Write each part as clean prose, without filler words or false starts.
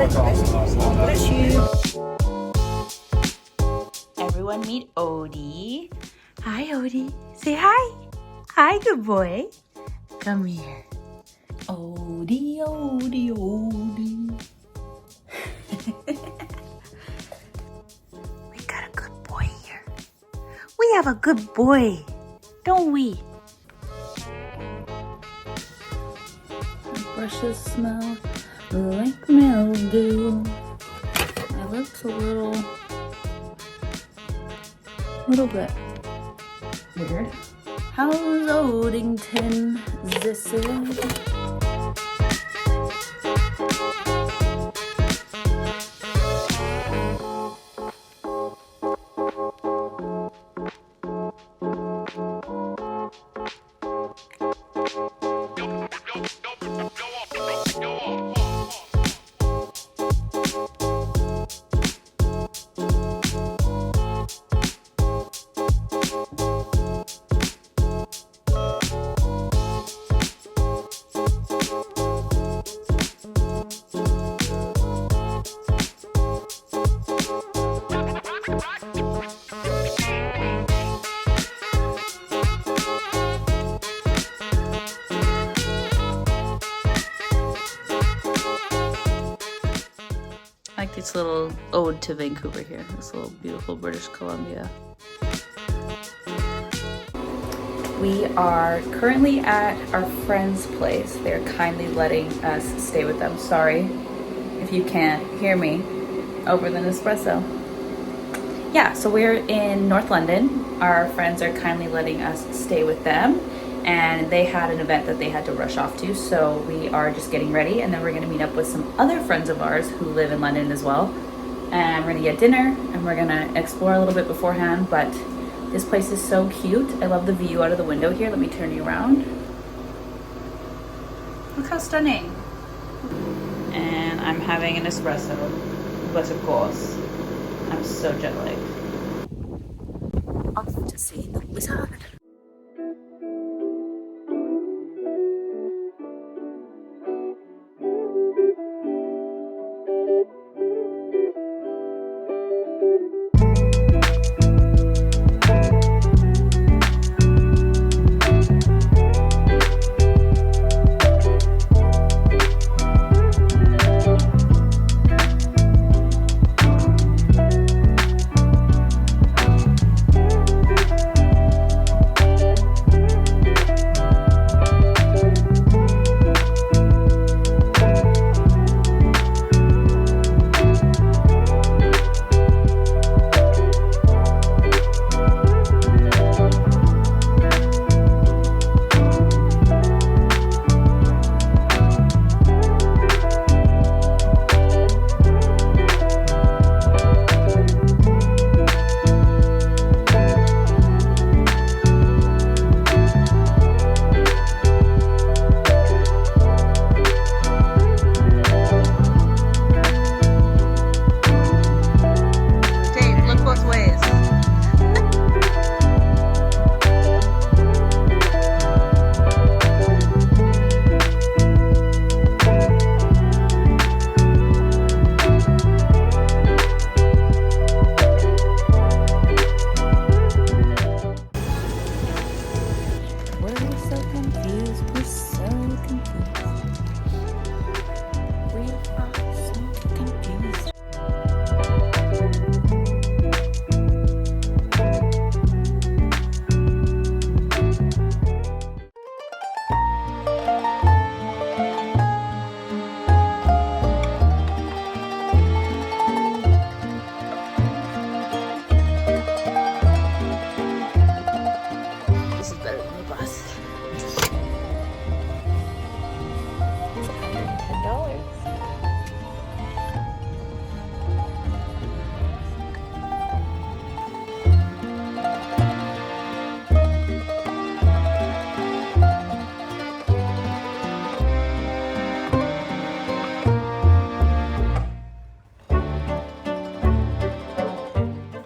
Bless you. Everyone meet Odie. Hi, Odie. Say hi. Hi, good boy. Come here. Odie, Odie, Odie. We got a good boy here. We have a good boy, don't we? Brushes smell like mildew. My lips a little bit weird. How's Odington? This is. I like this little ode to Vancouver here, this little beautiful British Columbia. We are currently at our friend's place. They're kindly letting us stay with them. Sorry if you can't hear me over the Nespresso. Yeah, so we're in North London. Our friends are kindly letting us stay with them, and they had an event that they had to rush off to, so we are just getting ready, and then we're gonna meet up with some other friends of ours who live in London as well, and we're gonna get dinner, and we're gonna explore a little bit beforehand. But this place is so cute. I love the view out of the window here. Let me turn you around. Look how stunning. And I'm having an espresso, but of course, I'm so jet lagged. Off to see the wizard.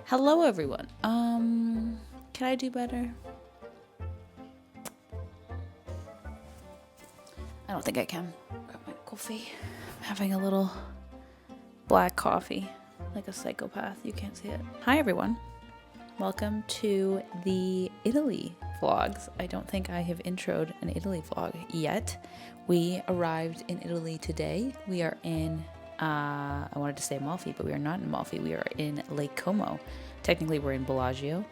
Hello everyone. Can I do better? I don't think I can. Grab my coffee. I'm having a little black coffee like a psychopath. You can't see it. Hi, everyone. Welcome to the Italy vlogs. I don't think I have introed an Italy vlog yet. We arrived in Italy today. We are in, I wanted to say Amalfi, but we are not in Amalfi. We are in Lake Como. Technically, we're in Bellagio,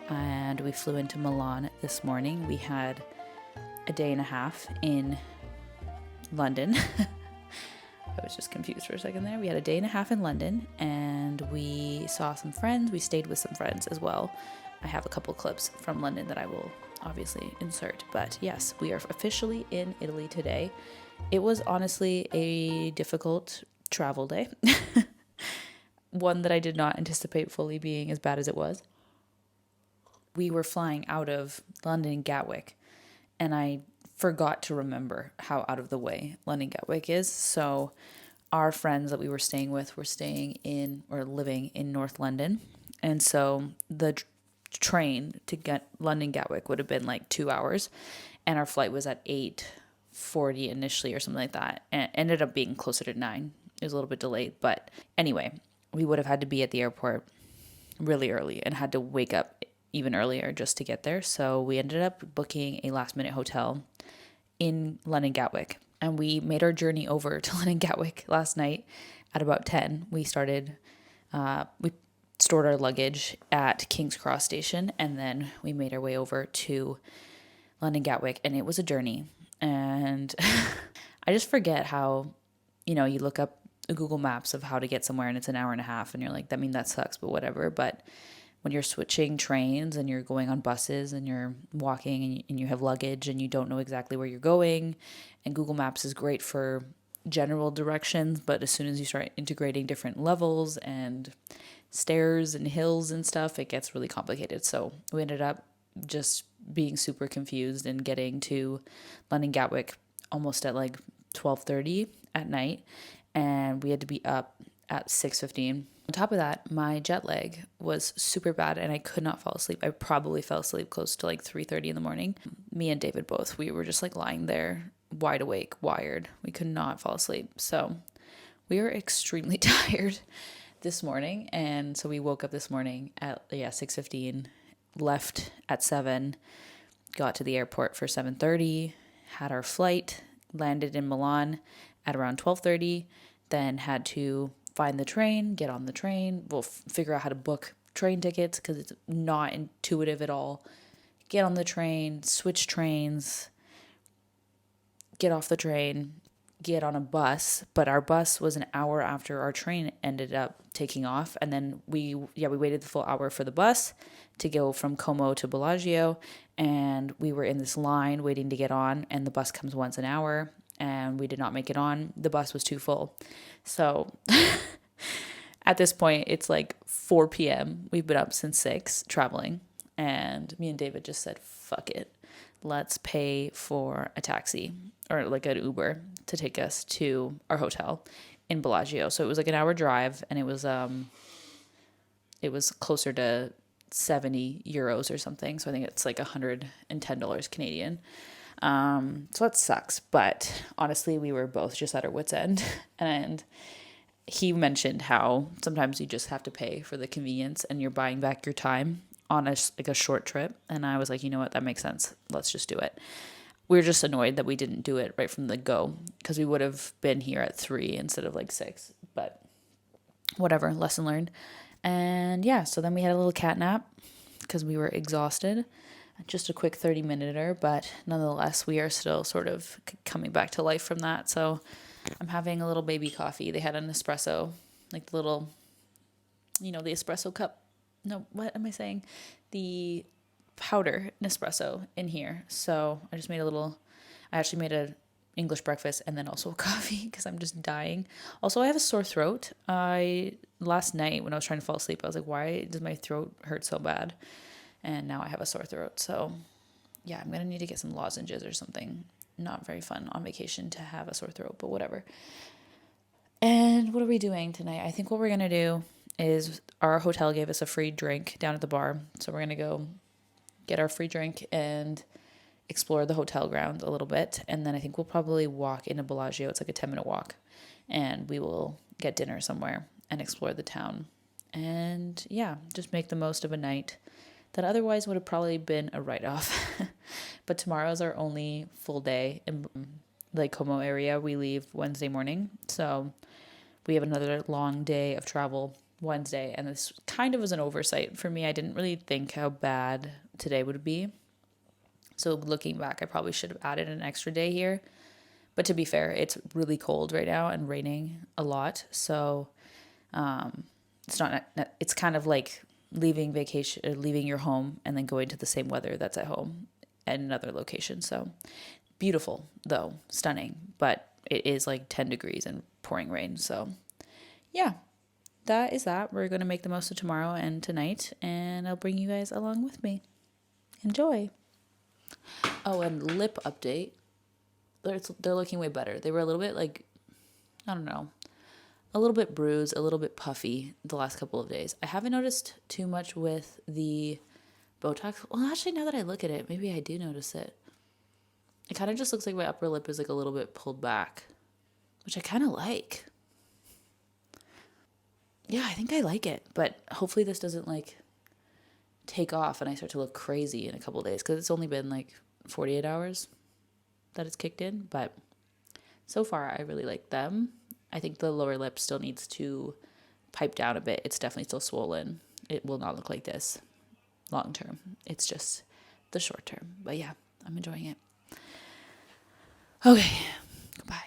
and we flew into Milan this morning. We had a day and a half in London. I was just confused for a second there. We had a day and a half in London, and we saw some friends. We stayed with some friends as well. I have a couple clips from London that I will obviously insert. But yes, we are officially in Italy today. It was honestly a difficult travel day. One that I did not anticipate fully being as bad as it was. We were flying out of London Gatwick, and I forgot to remember how out of the way London Gatwick is. So our friends that we were staying with were staying in or living in North London. And so the train to get London Gatwick would have been like 2 hours. And our flight was at 8:40 initially or something like that. And it ended up being closer to 9. It was a little bit delayed. But anyway, we would have had to be at the airport really early and had to wake up even earlier just to get there. So we ended up booking a last minute hotel in London Gatwick, and we made our journey over to London Gatwick last night at about 10. We stored our luggage at King's Cross Station, and then we made our way over to London Gatwick, and it was a journey. And I just forget how, you look up Google Maps of how to get somewhere and it's an hour and a half, and you're like, that sucks, but whatever. But when you're switching trains and you're going on buses and you're walking and you have luggage and you don't know exactly where you're going, and Google Maps is great for general directions, but as soon as you start integrating different levels and stairs and hills and stuff, it gets really complicated. So we ended up just being super confused and getting to London Gatwick almost at like 12:30 at night, and we had to be up at 6:15. On top of that, my jet lag was super bad and I could not fall asleep. I probably fell asleep close to like 3:30 in the morning. Me and David both, we were just like lying there wide awake, wired. We could not fall asleep. So we were extremely tired this morning. And so we woke up this morning at 6:15, left at 7, got to the airport for 7:30, had our flight, landed in Milan at around 12:30, then had to find the train, get on the train. We'll figure out how to book train tickets because it's not intuitive at all. Get on the train, switch trains, get off the train, get on a bus. But our bus was an hour after our train ended up taking off. And then we waited the full hour for the bus to go from Como to Bellagio. And we were in this line waiting to get on, and the bus comes once an hour. And we did not make it on. The bus was too full. So at this point, it's like 4 p.m. We've been up since 6 traveling. And me and David just said, fuck it. Let's pay for a taxi or like an Uber to take us to our hotel in Bellagio. So it was like an hour drive, and it was closer to 70 euros or something. So I think it's like $110 Canadian. So that sucks, but honestly, we were both just at our wits' end, and he mentioned how sometimes you just have to pay for the convenience and you're buying back your time on a short trip. And I was like, you know what, that makes sense. Let's just do it. We were just annoyed that we didn't do it right from the go, because we would have been here at 3 instead of like 6, but whatever, lesson learned. And yeah, so then we had a little cat nap because we were exhausted. Just a quick 30-minuter, but nonetheless, we are still sort of coming back to life from that. So I'm having a little baby coffee. They had an espresso, like the little, the espresso cup. No, what am I saying? The powder Nespresso in here. So I actually made a English breakfast and then also a coffee because I'm just dying. Also, I have a sore throat. Last night when I was trying to fall asleep, I was like, why does my throat hurt so bad? And now I have a sore throat. So yeah, I'm going to need to get some lozenges or something. Not very fun on vacation to have a sore throat, but whatever. And what are we doing tonight? I think what we're going to do is our hotel gave us a free drink down at the bar. So we're going to go get our free drink and explore the hotel grounds a little bit. And then I think we'll probably walk into Bellagio. It's like a 10-minute walk. And we will get dinner somewhere and explore the town. And yeah, just make the most of a night that otherwise would have probably been a write-off. But tomorrow's our only full day in Lake Como area. We leave Wednesday morning. So we have another long day of travel Wednesday. And this kind of was an oversight for me. I didn't really think how bad today would be. So looking back, I probably should have added an extra day here. But to be fair, it's really cold right now and raining a lot. So it's kind of like leaving vacation, or leaving your home and then going to the same weather that's at home at another location. So beautiful though, stunning, but it is like 10 degrees and pouring rain. So yeah, that is that. We're going to make the most of tomorrow and tonight, and I'll bring you guys along with me. Enjoy. Oh, and lip update. They're looking way better. They were a little bit like, I don't know, a little bit bruised, a little bit puffy the last couple of days. I haven't noticed too much with the Botox. Well, actually, now that I look at it, maybe I do notice it. It kind of just looks like my upper lip is like a little bit pulled back, which I kind of like. Yeah, I think I like it, but hopefully this doesn't like take off and I start to look crazy in a couple of days, because it's only been like 48 hours that it's kicked in. But so far I really like them. I think the lower lip still needs to pipe down a bit. It's definitely still swollen. It will not look like this long term. It's just the short term. But yeah, I'm enjoying it. Okay, goodbye.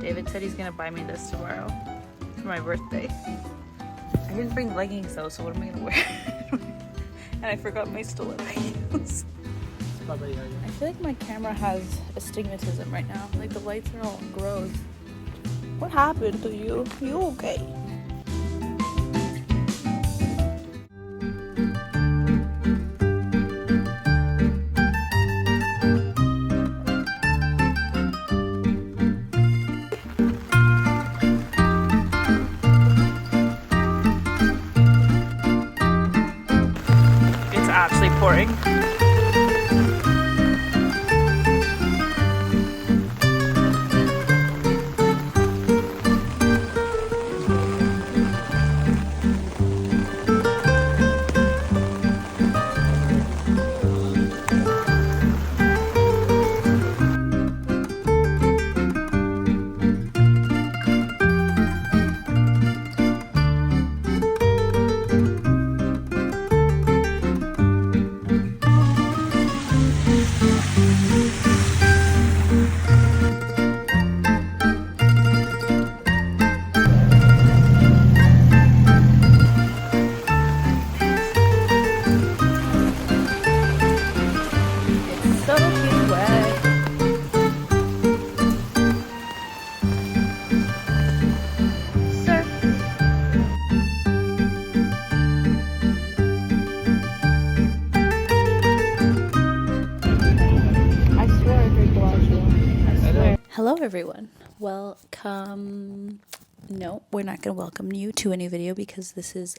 David said he's gonna buy me this tomorrow for my birthday. I didn't bring leggings though, so what am I gonna wear? And I forgot my stilettos. I feel like my camera has astigmatism right now. Like the lights are all gross. What happened to you? You okay? It's actually pouring. Hello everyone, welcome. No, we're not going to welcome you to a new video because this is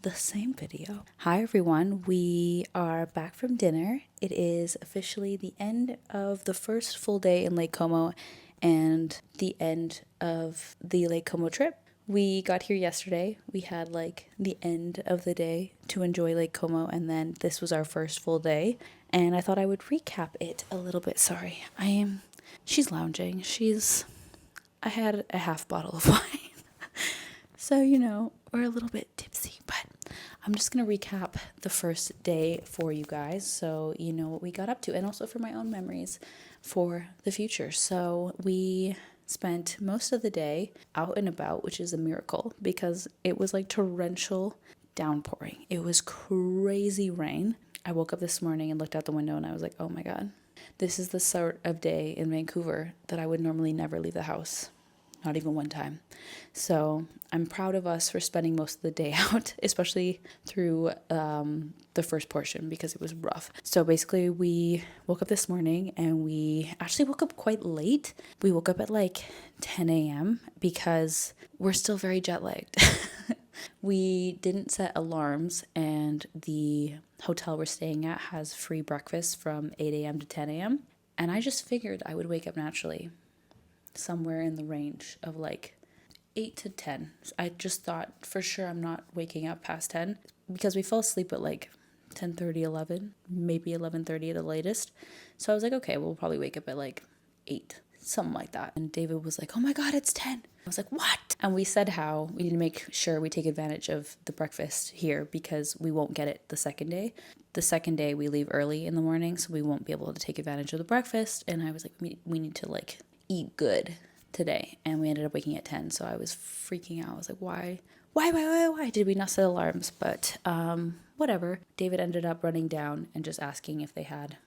the same video. Hi everyone, we are back from dinner. It is officially the end of the first full day in Lake Como and the end of the Lake Como trip. We got here yesterday. We had like the end of the day to enjoy Lake Como, and then this was our first full day, and I thought I would recap it a little bit. Sorry, she's lounging. I had a half bottle of wine. So, we're a little bit tipsy, but I'm just going to recap the first day for you guys so you know what we got up to, and also for my own memories for the future. So we spent most of the day out and about, which is a miracle because it was like torrential downpouring. It was crazy rain. I woke up this morning and looked out the window and I was like, oh my God. This is the sort of day in Vancouver that I would normally never leave the house. Not even one time. So I'm proud of us for spending most of the day out, especially through the first portion because it was rough. So basically we woke up this morning and we actually woke up quite late. We woke up at like 10 a.m. because we're still very jet lagged. We didn't set alarms, and the hotel we're staying at has free breakfast from 8 a.m. to 10 a.m. And I just figured I would wake up naturally, somewhere in the range of like 8 to 10. I just thought for sure I'm not waking up past 10 because we fell asleep at like 10:30, 11, maybe 11:30 at the latest. So I was like, okay, we'll probably wake up at like 8, something like that. And David was like, oh my God, it's 10. I was like, what? And we said how we need to make sure we take advantage of the breakfast here because we won't get it the second day. The second day we leave early in the morning, so we won't be able to take advantage of the breakfast. And I was like, we need to like eat good today. And we ended up waking at 10. So I was freaking out. I was like, why did we not set alarms? But whatever. David ended up running down and just asking if they had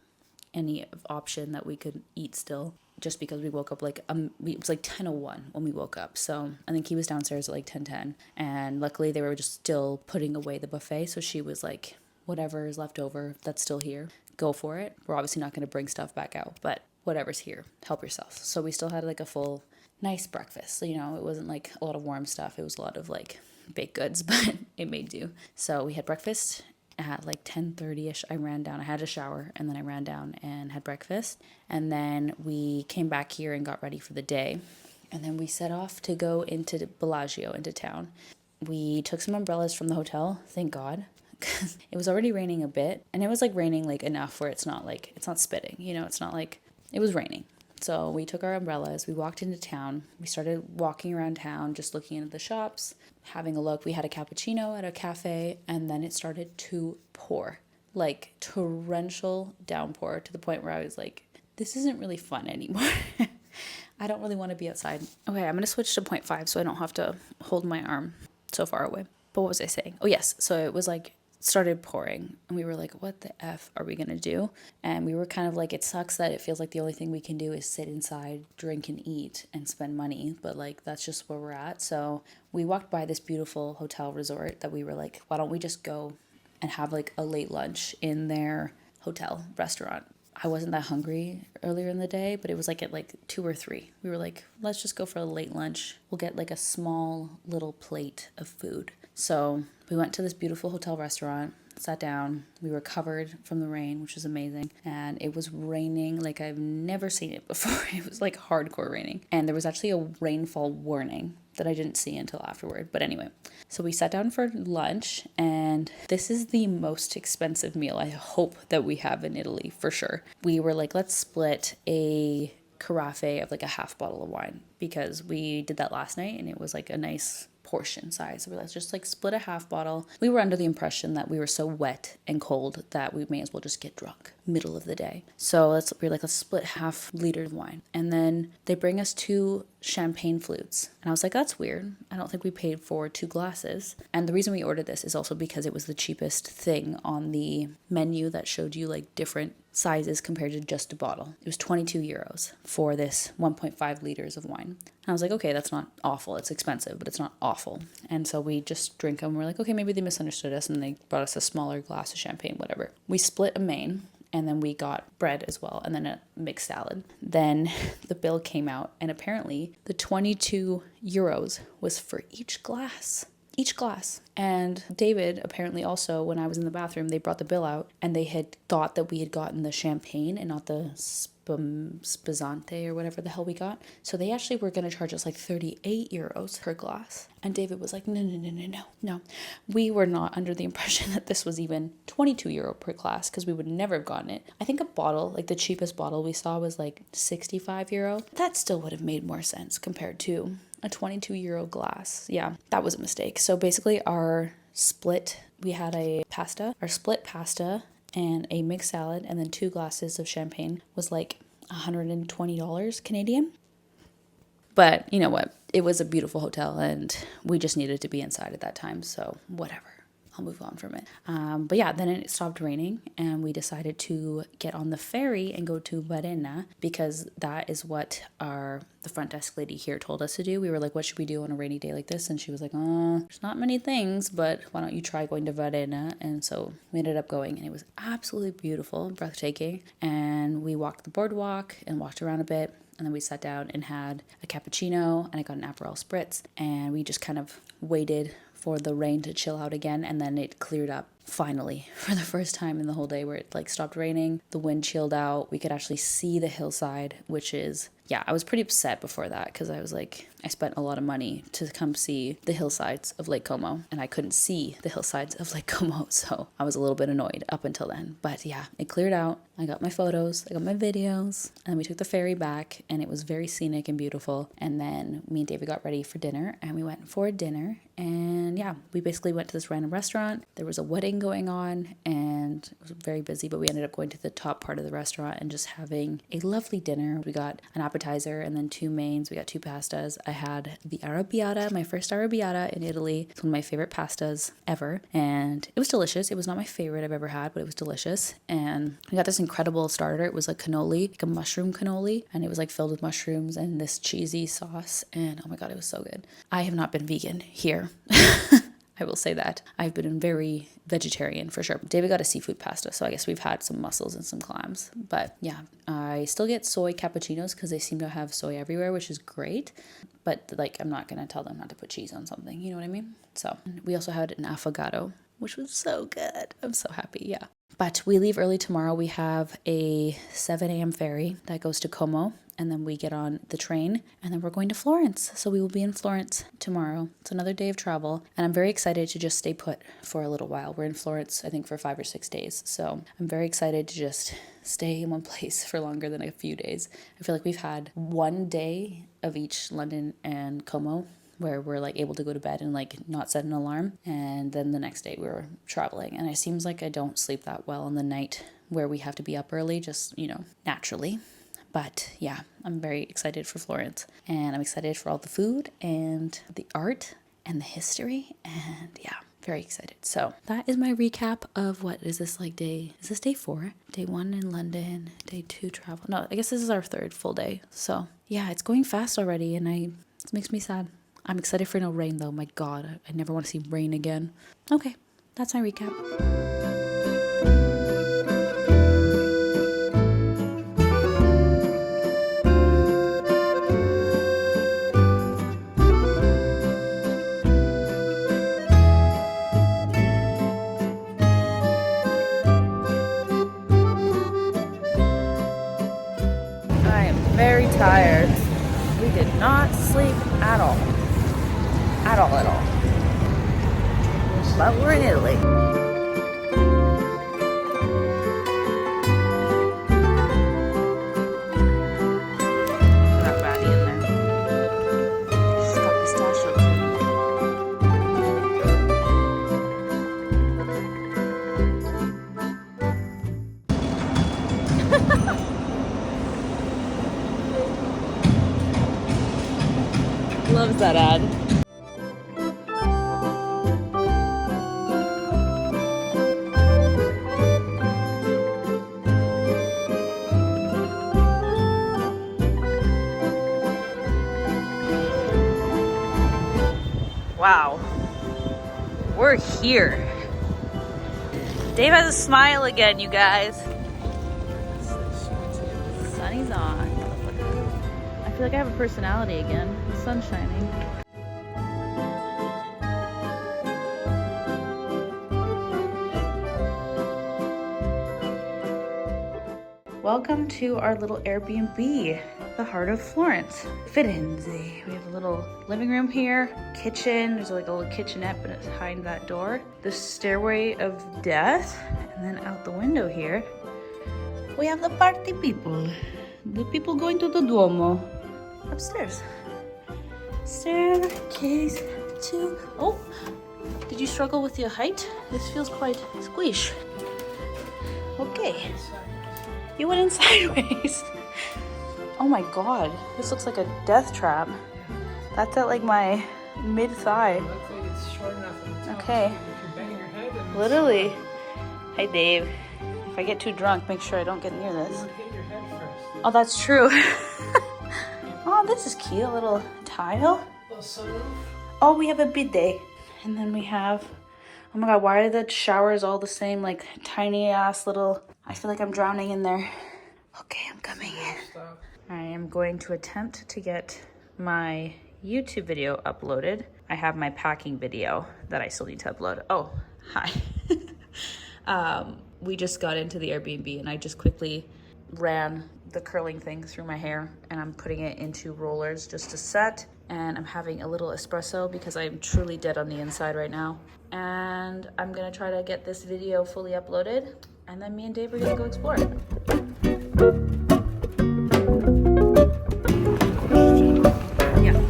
any option that we could eat still, just because we woke up like it was like 10:01 when we woke up. So I think he was downstairs at like 10:10, and luckily they were just still putting away the buffet. So she was like, whatever is left over that's still here, go for it. We're obviously not going to bring stuff back out, but whatever's here, help yourself. So we still had like a full nice breakfast. So, you know, it wasn't like a lot of warm stuff. It was a lot of like baked goods, but it made do. So we had breakfast at like 10:30ish. I ran down, I had a shower, and then I ran down and had breakfast. And then we came back here and got ready for the day. And then we set off to go into Bellagio, into town. We took some umbrellas from the hotel, thank God, because it was already raining a bit. And it was like raining like enough where it's not spitting, you know, it's not like, it was raining. So we took our umbrellas, we walked into town, we started walking around town, just looking into the shops, having a look. We had a cappuccino at a cafe, and then it started to pour, like torrential downpour, to the point where I was like, this isn't really fun anymore. I don't really want to be outside. Okay, I'm going to switch to 0.5 so I don't have to hold my arm so far away. But what was I saying? Oh yes, so it was like, started pouring, and we were like, what the F are we gonna do? And we were kind of like, it sucks that it feels like the only thing we can do is sit inside, drink and eat and spend money, but like that's just where we're at. So we walked by this beautiful hotel resort that we were like, why don't we just go and have like a late lunch in their hotel restaurant? I wasn't that hungry earlier in the day, but it was like at like 2 or 3. We were like, let's just go for a late lunch. We'll get like a small little plate of food. So we went to this beautiful hotel restaurant, sat down. We were covered from the rain, which was amazing. And it was raining like I've never seen it before. It was like hardcore raining. And there was actually a rainfall warning that I didn't see until afterward. But anyway, so we sat down for lunch, and this is the most expensive meal I hope that we have in Italy for sure. We were like, let's split a carafe of like a half bottle of wine, because we did that last night and it was like a nice portion size. So let's just like split a half bottle. We were under the impression that we were so wet and cold that we may as well just get drunk middle of the day. So we're like, let's split half liter of wine. And then they bring us 2 champagne flutes. And I was like, that's weird. I don't think we paid for 2 glasses. And the reason we ordered this is also because it was the cheapest thing on the menu that showed you like different sizes compared to just a bottle. It was 22 euros for this 1.5 liters of wine. And I was like, okay, that's not awful. It's expensive, but it's not awful. And so we just drink them. We're like, okay, maybe they misunderstood us and they brought us a smaller glass of champagne, whatever. We split a main, and then we got bread as well, and then a mixed salad. Then the bill came out, and apparently the 22 euros was for each glass. And David, apparently also, when I was in the bathroom, they brought the bill out, and they had thought that we had gotten the champagne and not the Spessante or whatever the hell we got. So they actually were going to charge us like 38 euros per glass. And David was like, no. We were not under the impression that this was even 22 euro per glass, because we would never have gotten it. I think a bottle, like the cheapest bottle we saw, was like 65 euro. That still would have made more sense compared to a 22 euro glass. Yeah, that was a mistake. So basically we had our split pasta and a mixed salad, and then 2 glasses of champagne was like $120 Canadian. But you know what? It was a beautiful hotel, and we just needed to be inside at that time, so whatever. I'll move on from it. But yeah, then it stopped raining and we decided to get on the ferry and go to Varena because that is what the front desk lady here told us to do. We were like, what should we do on a rainy day like this? And she was like, there's not many things, but why don't you try going to Varena? And so we ended up going and it was absolutely beautiful, breathtaking. And we walked the boardwalk and walked around a bit. And then we sat down and had a cappuccino and I got an Aperol Spritz. And we just kind of waited for the rain to chill out again. And then it cleared up finally for the first time in the whole day where it like stopped raining. The wind chilled out. We could actually see the hillside, which is, yeah, I was pretty upset before that because I was like, I spent a lot of money to come see the hillsides of Lake Como and I couldn't see the hillsides of Lake Como. So I was a little bit annoyed up until then. But yeah, it cleared out. I got my photos, I got my videos, and then we took the ferry back and it was very scenic and beautiful. And then me and David got ready for dinner and we went for dinner. And yeah, we basically went to this random restaurant. There was a wedding going on and it was very busy, but we ended up going to the top part of the restaurant and just having a lovely dinner. We got an appetizer and then 2 mains. We got 2 pastas. I had the arrabbiata, my first arrabbiata in Italy. It's one of my favorite pastas ever. And it was delicious. It was not my favorite I've ever had, but it was delicious. And we got this incredible starter. It was a cannoli, like a mushroom cannoli. And it was like filled with mushrooms and this cheesy sauce. And oh my God, it was so good. I have not been vegan here. I will say that. I've been very vegetarian for sure. David got a seafood pasta, so I guess we've had some mussels and some clams. But yeah, I still get soy cappuccinos because they seem to have soy everywhere, which is great. But like, I'm not going to tell them not to put cheese on something, you know what I mean? So we also had an affogato, which was so good. I'm so happy, yeah. But we leave early tomorrow. We have a 7 a.m. ferry that goes to Como. And then we get on the train and then we're going to Florence. So we will be in Florence tomorrow. It's another day of travel. And I'm very excited to just stay put for a little while. We're in Florence, I think, for 5 or 6 days. So I'm very excited to just stay in one place for longer than a few days. I feel like we've had 1 day of each London and Como where we're like able to go to bed and like not set an alarm. And then the next day we were traveling. And it seems like I don't sleep that well on the night where we have to be up early, just, naturally. But yeah, I'm very excited for Florence and I'm excited for all the food and the art and the history and yeah, very excited. So that is my recap of what is this like is this day 4? Day 1 in London, day 2 travel. No, I guess this is our 3rd full day. So yeah, it's going fast already and it makes me sad. I'm excited for no rain though. My God, I never want to see rain again. Okay, that's my recap. Very tired. We did not sleep at all. At all. But we're in Italy. Not bad in there. She's got pistachio. Loves that ad. Wow. We're here. Dave has a smile again, you guys. Sunny's on. I feel like I have a personality again. The sun's shining. Welcome to our little Airbnb, the heart of Florence. Firenze. We have a little living room here, kitchen. There's like a little kitchenette, but it's behind that door. The stairway of death, and then out the window here, we have the party people. The people going to the Duomo. Upstairs. Staircase to... Oh, did you struggle with your height? This feels quite squish. Okay. You went in sideways. Oh my God, this looks like a death trap. That's at like my mid-thigh. It looks like it's short enough at the top. Okay. If you're banging your head, Literally. Hey, Dave. If I get too drunk, make sure I don't get near this. Hit your head first. Oh, that's true. Oh, this is cute. A little tile. Little sunroof. Oh, we have a bidet. And then we have... Oh my god, why are the showers all the same? Like, tiny ass little... I feel like I'm drowning in there. Okay, I'm coming. Stop. I am going to attempt to get my YouTube video uploaded. I have my packing video that I still need to upload. Oh, hi. We just got into the Airbnb and I just quickly ran the curling thing through my hair and I'm putting it into rollers just to set. And I'm having a little espresso because I'm truly dead on the inside right now. And I'm gonna try to get this video fully uploaded and then me and Dave are gonna go explore. Yeah.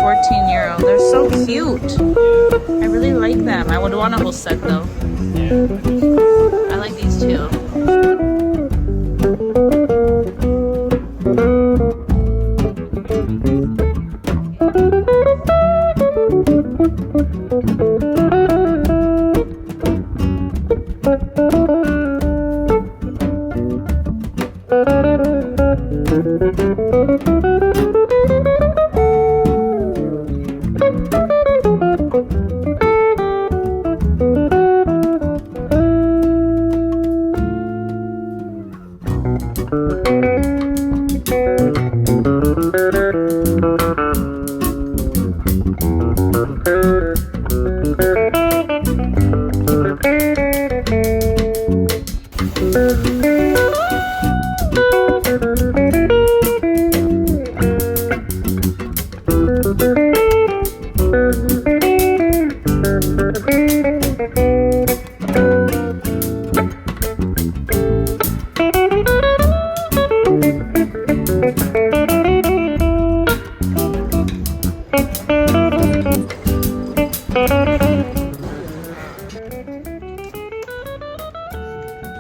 14 euro. They're so cute. I really like them. I would want a whole set though. I like these too.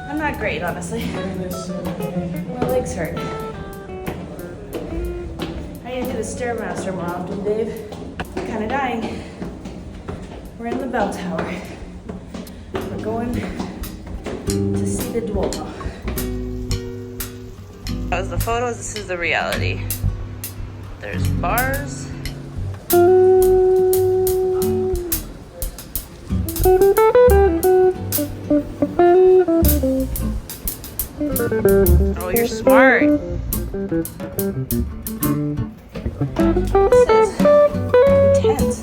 I'm not great, honestly. My legs hurt. I need to do the Stairmaster more often, Dave. I'm kind of dying. We're in the bell tower. We're going to see the Duomo. That was the photos, this is the reality. There's bars. Oh, you're smart. This is intense.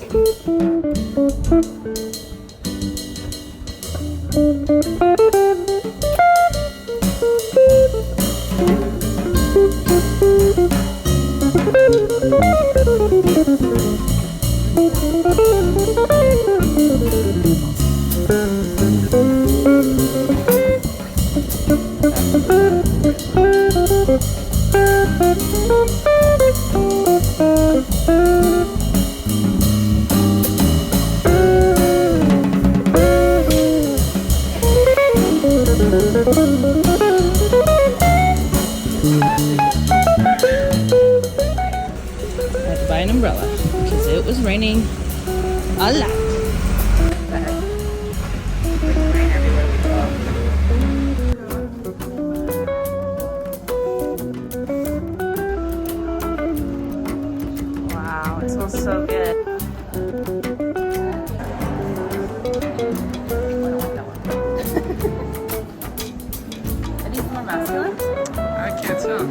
Buy an umbrella because it was raining a lot. Wow, it smells so good. Are these more masculine? I can't tell.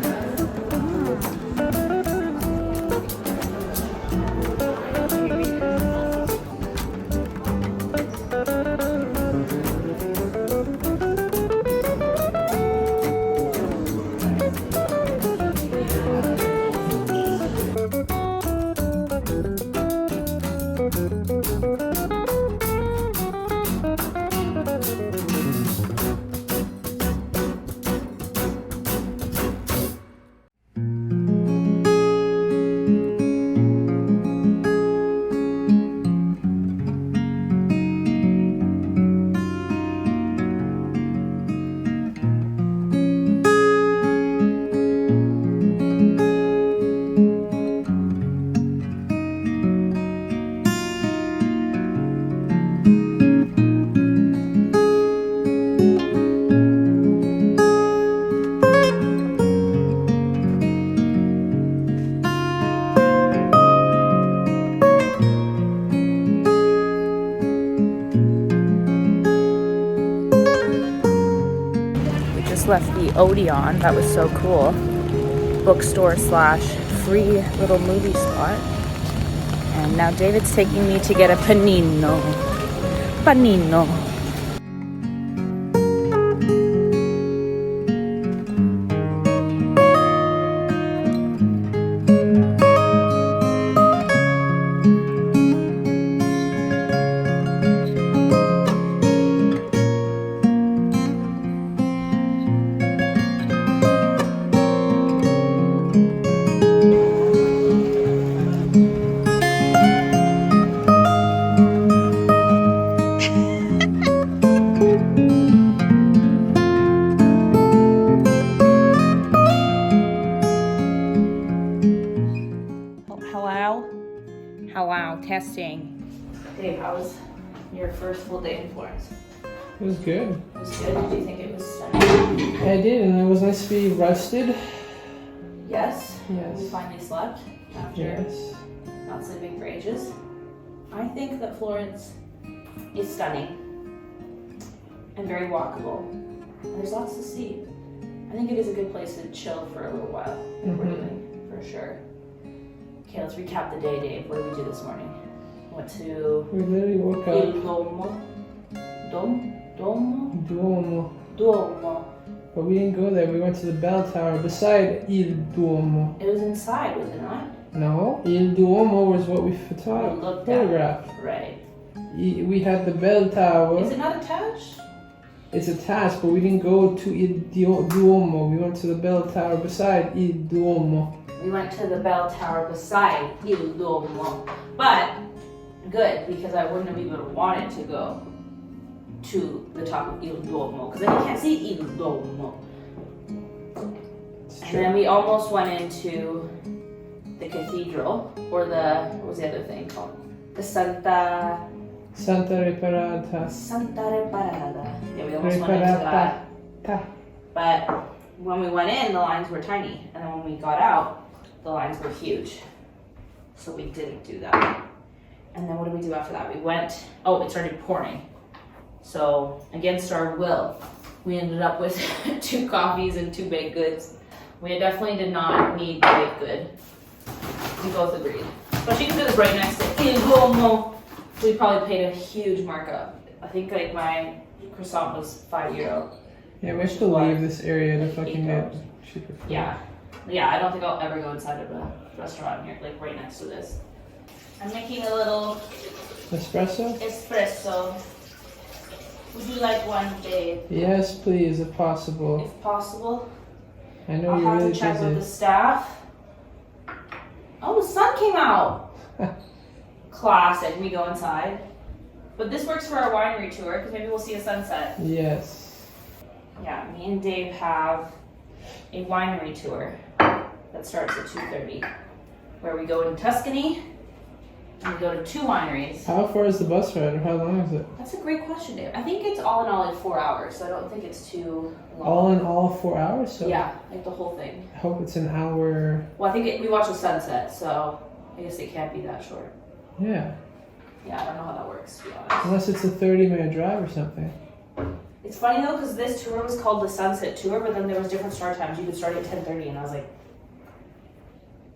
left the Odeon. That was so cool. Bookstore slash free little movie spot. And now David's taking me to get a panino. Panino. Hello, testing. Dave, how was your first full day in Florence? It was good. It was good. Did you think it was stunning? I did, and it was nice to be rested. Yes. Yes. We finally slept after Yes. not sleeping for ages. I think that Florence is stunning and very walkable. There's lots to see. I think it is a good place to chill for a little while, like we're doing, for sure. Okay, let's recap the day, Dave. What did we do this morning? Went to We literally woke Il up. Duomo. Duomo. Duomo. But we didn't go there. We went to the bell tower beside Il Duomo. It was inside, was it not? No, Il Duomo was what we Looked at. photographed. Right. We had the bell tower. Is it not attached? It's attached, but we didn't go to Il Duomo. We went to the bell tower beside Il Duomo. We went to the bell tower beside Il Duomo. But good, because I wouldn't have even wanted to go to the top of Il Duomo, because then you can't see Il Duomo. It's And true. then we almost went into the cathedral, or what was the other thing called? The Santa Reparata. Reparada. Yeah, we almost went into that. Ta. But when we went in, the lines were tiny. And then when we got out, the lines were huge. So we didn't do that. And then what did we do after that? We went, it started pouring. So against our will, we ended up with 2 coffees and 2 baked goods. We definitely did not need the baked good. We both agreed. Especially because it was right next to Il Duomo. We probably paid a huge markup. I think like my croissant was €5. Yeah, we have to leave this area to fucking get $8. cheaper food. Yeah, I don't think I'll ever go inside of a restaurant here, like right next to this. I'm making a little Espresso? espresso. Would you like one, Dave? Yes, please, if possible. If possible. I know I'll you're have really to check with the busy. staff. Oh, the sun came out. Classic, we go inside. But this works for our winery tour, because maybe we'll see a sunset. Yes. Yeah, me and Dave have a winery tour that starts at 2:30, where we go in Tuscany and we go to 2 wineries. How far is the bus ride, or how long is it? That's a great question, Dave. I think it's all in all like 4 hours, so I don't think it's too long. All in all, 4 hours? So Yeah, like the whole thing. I hope it's an hour. Well, I think we watch the sunset, so I guess it can't be that short. Yeah. Yeah, I don't know how that works, to be honest. Unless it's a 30-minute drive or something. It's funny though, because this tour was called the Sunset Tour, but then there was different start times. You could start at 10:30, and I was like,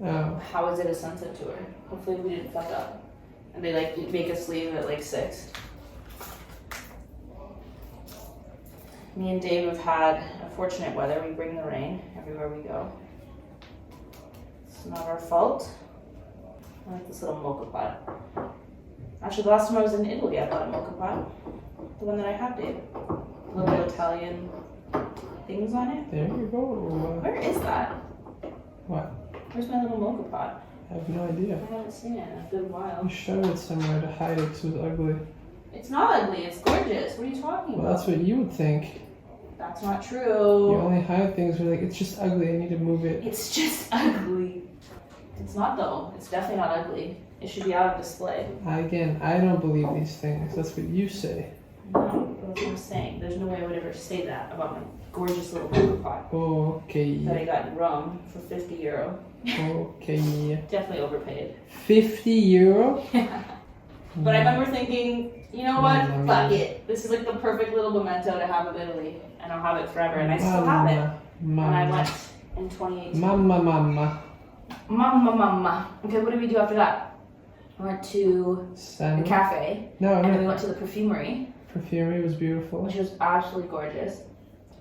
Oh. how is it a sunset tour? Hopefully we didn't fuck up. And they like make us leave at like 6. Me and Dave have had unfortunate weather. We bring the rain everywhere we go. It's not our fault. I like this little mocha pot. Actually, the last time I was in Italy, I bought a mocha pot. The one that I have, Dave. Little Italian things on it. There you go. Where is that? What? Where's my little mocha pot? I have no idea. I haven't seen it in a good while. You shoved it somewhere to hide it because it was ugly. It's not ugly, it's gorgeous. What are you talking Well, about? that's what you would think. That's not You true. only hide things where like, it's just ugly, I need to move it. It's just ugly. It's not though. It's definitely not ugly. It should be out of display. Again, I don't believe these things. That's what you say. No, that's what I'm saying. There's no way I would ever say that about my gorgeous little mocha pot that I Okay. got in Rome for €50. Okay. Definitely overpaid. €50? But I remember thinking, You know what? Mamma Fuck mia. it. This is like the perfect little memento to have of Italy. And I'll have it forever. And I still have it. And I went in 2018. Mamma. Mama. Okay, what did we do after that? We went to the cafe. And then we went to the perfumery. Perfumery was beautiful. Which was absolutely gorgeous.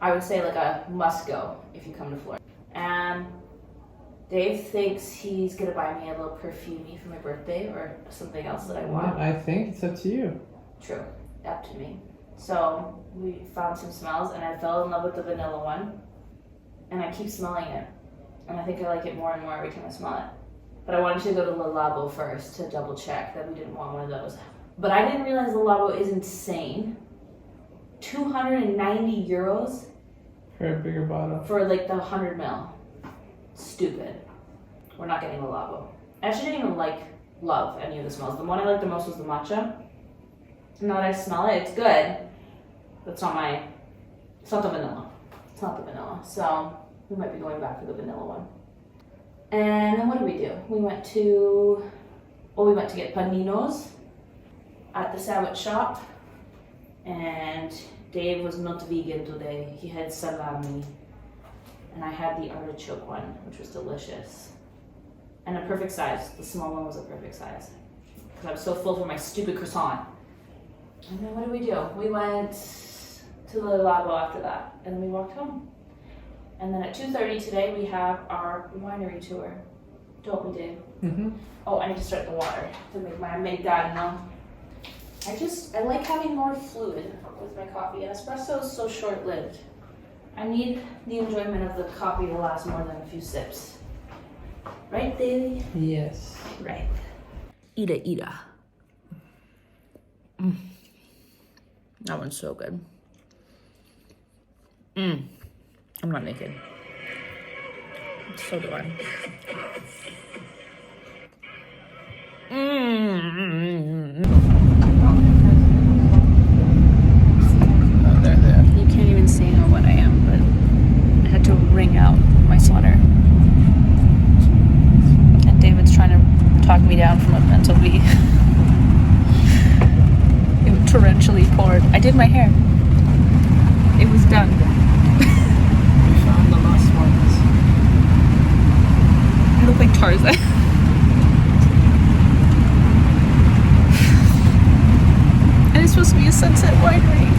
I would say like a must go if you come to Florence. And Dave thinks he's gonna buy me a little perfumey for my birthday or something else that I want. I think it's up to you. True, up to me. So we found some smells and I fell in love with the vanilla one. And I keep smelling it. And I think I like it more and more every time I smell it. But I wanted to go to Le Labo first to double check that we didn't want one of those. But I didn't realize Le Labo is insane. 290 euros For a bigger bottle. for like the 100 ml. Stupid. We're not getting Le Labo. I actually didn't even love any of the smells. The one I liked the most was the matcha. Now that I smell it, it's good. But it's not the vanilla. It's not the vanilla. So we might be going back for the vanilla one. And then what did we do? We went to get paninos at the sandwich shop. And Dave was not vegan today. He had salami. And I had the artichoke one, which was delicious. And a perfect size. The small one was a perfect size. Because I was so full from my stupid croissant. And then what did we do? We went to the Labo after that. And then we walked home. And then at 2:30 today, we have our winery tour. Don't we, Dave? Mm-hmm. Oh, I need to start the water to make my americano. I like having more fluid with my coffee. And espresso is so short-lived. I need the enjoyment of the coffee to last more than a few sips. Right, Davey? Yes. Right. Ida. That one's so good. I'm not naked. It's so good. There. You can't even see how wet I am, but I had to wring out my sweater. And David's trying to talk me down from a mental V. It torrentially poured. I did my hair. It was done. We found the last ones. I look like Tarzan. And it's supposed to be a sunset winery.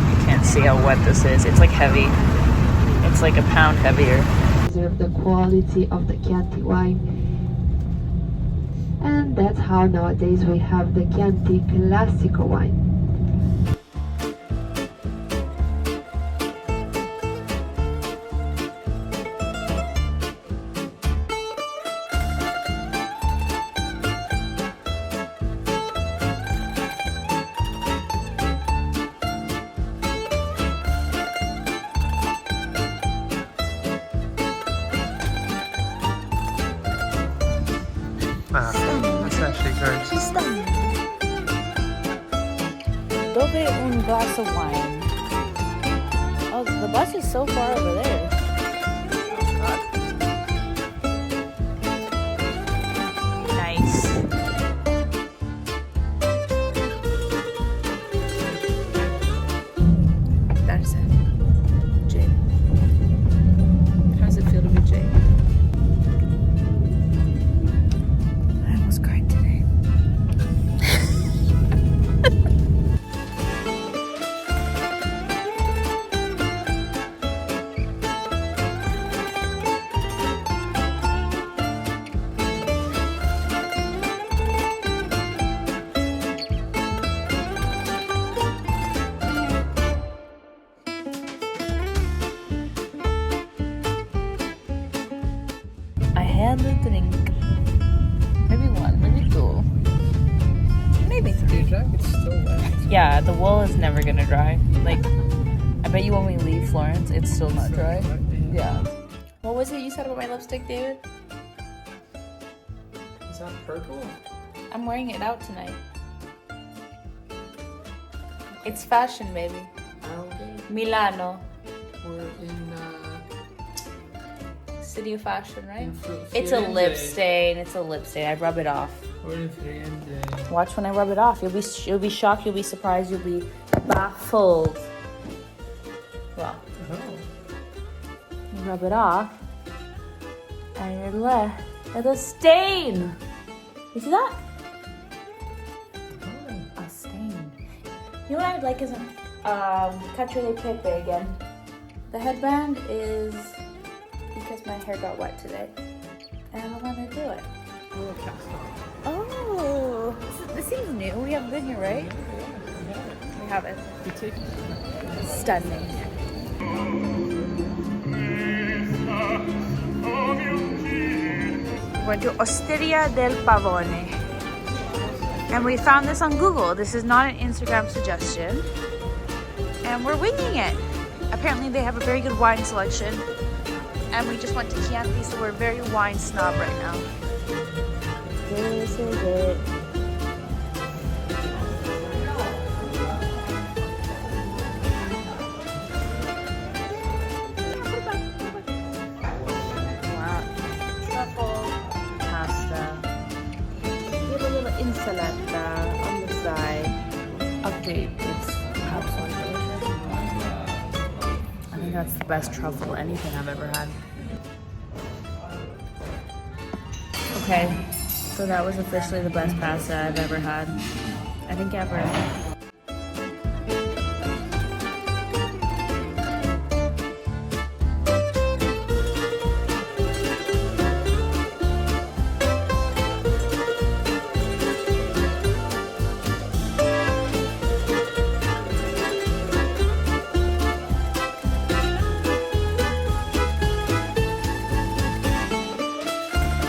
You can't see how wet this is. It's like heavy. It's like a pound heavier. Preserve the quality of the Chianti wine. And that's how nowadays we have the Chianti Classico wine. That's actually good. Dove un glass of wine? Oh, the bus is so far over there. Nice. That's it. Jade. How does it feel to be Jade? I almost cried today. I had the drink. Maybe one, maybe two. Maybe three. Your jacket's still wet. Yeah, the wool is never gonna dry. Like, I bet you when we leave Florence, it's still not dry. Yeah. What was it you said about my lipstick, David? Is that purple? I'm wearing it out tonight. It's fashion, baby. Okay. Milano. We're in City of Fashion, right? In It's a lip Firenze. stain. It's a lip stain. I rub it off. We're in Firenze. Watch when I rub it off. You'll be shocked. You'll be surprised. You'll be baffled. Well, Oh. you rub it off, and you're left with a stain. You see that? A stain. You know what I'd like is a Cacio de Pepe again. The headband is because my hair got wet today, and I want to do it. Oh, cast off. Oh, this seems new. We haven't been here, right? We haven't. You take it. Stunning. Went to Osteria del Pavone. And we found this on Google. This is not an Instagram suggestion. And we're winging it. Apparently they have a very good wine selection. And we just went to Chianti, so we're very wine snob right now. This is it. Wow. Truffle, pasta. We have a little insalata on the side. Update, it's absolutely delicious. I think that's the best truffle anything I've ever had. Okay, so that was officially the best pasta I've ever had. I think ever.